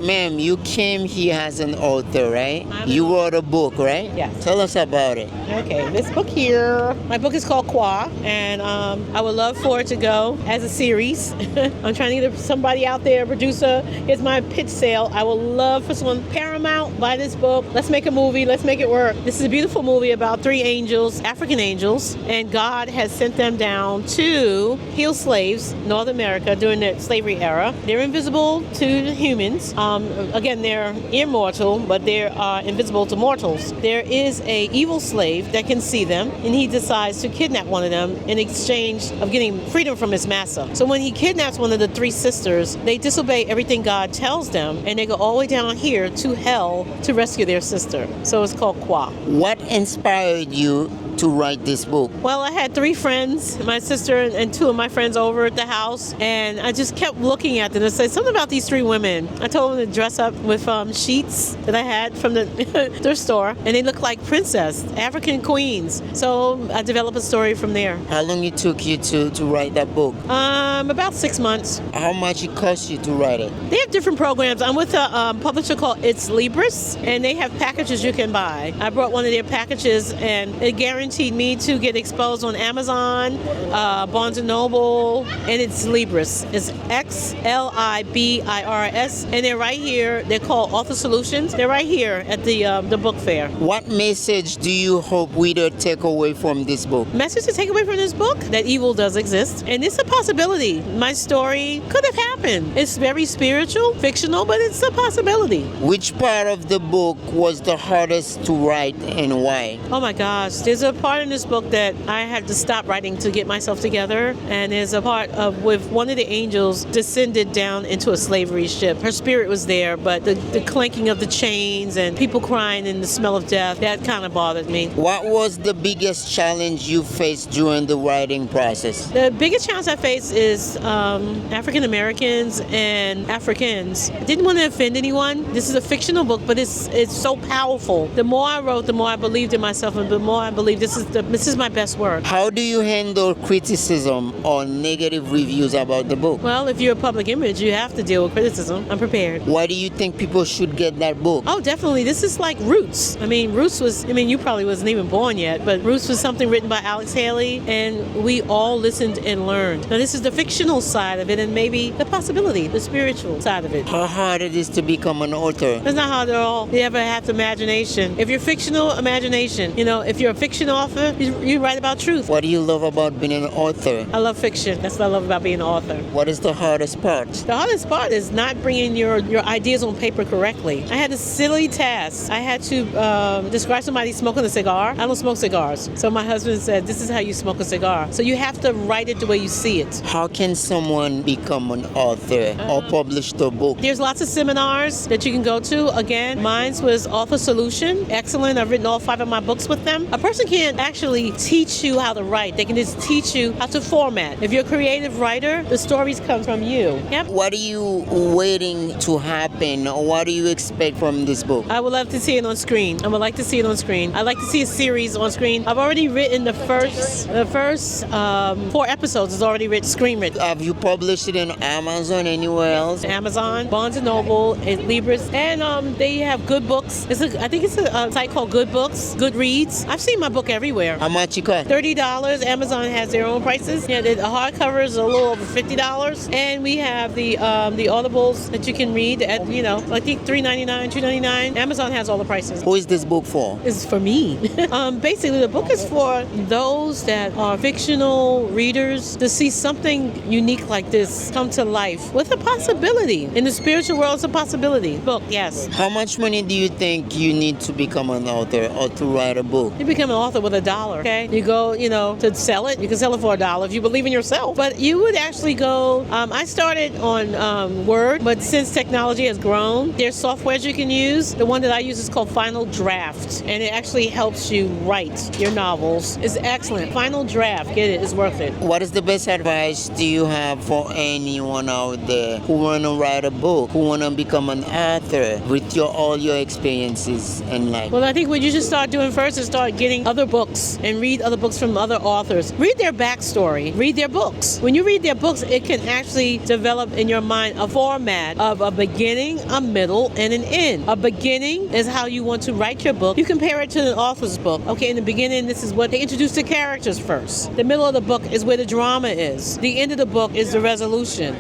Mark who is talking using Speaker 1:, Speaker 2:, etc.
Speaker 1: Ma'am, you came here as an author, right? You wrote a book, right?
Speaker 2: Yes.
Speaker 1: Tell us about it.
Speaker 2: Okay, this book here, my book is called Qua, and I would love for it to go as a series. I'm trying to get somebody out there, a producer. Here's my pitch sale. I would love for someone, Paramount, buy this book. Let's make a movie. Let's make it work. This is a beautiful movie about three angels, African angels, and God has sent them down to heal slaves, North America, during the slavery era. They're invisible to humans. Again, they're immortal, but they are invisible to mortals. There is a evil slave that can see them, and he decides to kidnap one of them in exchange of getting freedom from his master. So when he kidnaps one of the three sisters, they disobey everything God tells them, and they go all the way down here to hell to rescue their sister. So it's called Qua.
Speaker 1: What inspired you to write this book?
Speaker 2: Well, I had three friends, my sister and two of my friends over at the house, and I just kept looking at them and said something about these three women. I told them to dress up with sheets that I had from the thrift store, and they looked like princess, African queens. So I developed a story from there.
Speaker 1: How long it took you to write that book?
Speaker 2: About 6 months.
Speaker 1: How much it cost you to write it?
Speaker 2: They have different programs. I'm with a publisher called It's Libris, and they have packages you can buy. I brought one of their packages, and it guaranteed me to get exposed on Amazon, Barnes & Noble, and It's Libris. It's XLIBIRS, and they're right here. They're called Author Solutions. They're right here at the book fair.
Speaker 1: What message do you hope we don't take away from this book?
Speaker 2: Message to take away from this book? That evil does exist, and it's a possibility. My story could have happened. It's very spiritual, fictional, but it's a possibility.
Speaker 1: Which part of the book was the hardest to write and why?
Speaker 2: Oh my gosh, there's a part in this book that I had to stop writing to get myself together, and there's a part of with one of the angels descended down into a slavery ship. Her spirit was there, but the clanking of the chains and people crying and the smell of death, that kind of bothered me.
Speaker 1: What was the biggest challenge you faced during the writing process?
Speaker 2: The biggest challenge I face is African Americans and Africans. I didn't want to offend anyone. This is a fictional book, but it's so powerful. The more I wrote, the more I believed in myself, and the more I believe this is my best work.
Speaker 1: How do you handle criticism or negative reviews about the book?
Speaker 2: Well, if you're a public image, you have to deal with criticism. I'm prepared.
Speaker 1: Why do you think people should get that book?
Speaker 2: Oh, definitely. This is like Roots. Roots was, you probably wasn't even born yet, but Roots was something written by Alex Haley, and we all listened and learned. Now, this is the fictional side of it, and maybe the possibility, the spiritual side of it.
Speaker 1: How hard it is to become an author?
Speaker 2: It's not hard at all. You ever have imagination. If you're fictional, imagination. If you're a fiction author, you write about truth.
Speaker 1: What do you love about being an author?
Speaker 2: I love fiction. That's what I love about being an author.
Speaker 1: What is the hardest part?
Speaker 2: The hardest part is not bringing your ideas on paper correctly. I had a silly task. I had to describe somebody smoking a cigar. I don't smoke cigars. So my husband said, this is how you smoke a cigar. So you have to write it the way you see it.
Speaker 1: How can someone become an author or publish their book?
Speaker 2: There's lots of seminars that you can go to. Again, mine was Author Solution. Excellent. I've written all 5 of my books with them. A person can't actually teach you how to write. They can just teach you how to format. If you're a creative writer, the stories come from you. Yep.
Speaker 1: What are you waiting to happen, or what do you expect from this book?
Speaker 2: I would love to see it on screen. I would like to see it on screen. I'd like to see a series on screen. I've already written the first 4 episodes is already screen written.
Speaker 1: Have you published it on Amazon, anywhere else?
Speaker 2: Amazon, Barnes & Noble, and Libris, and they have Good Books. I think it's a site called Good Books, Goodreads. I've seen my book everywhere.
Speaker 1: How much it cost?
Speaker 2: $30. Amazon has their own prices. Yeah, the hardcover is a little over $50, and we have the audibles that you can read at I think $3.99, $2.99. Amazon has all the prices.
Speaker 1: Who is this book for?
Speaker 2: It's for me. Basically, the book is for those that are fictional readers to see something unique like this come to life with a possibility. In the spiritual world, it's a possibility. Book, yes.
Speaker 1: How much money do you think you need to become an author or to write a book?
Speaker 2: You become an author with $1, okay? You go, to sell it. You can sell it for $1 if you believe in yourself. But you would actually go, I started on Word, but since technology has grown, there's softwares you can use. The one that I use is called Final Draft, and it actually helps you write your novels. It's excellent. Final Draft, get it, it's worth it.
Speaker 1: What is the best advice do you have for anyone out there who want to write a book, who want to become an author with all your experiences in life?
Speaker 2: Well, I think what you should start doing first is start getting other books and read other books from other authors. Read their backstory. Read their books. When you read their books, it can actually develop in your mind a format of a beginning, a middle, and an end. A beginning is how you want to write your book. You compare it to an author's book. Okay, in the beginning, this is what they introduce the characters first. The middle of the book is where the drama is. The end of the book is the resolution.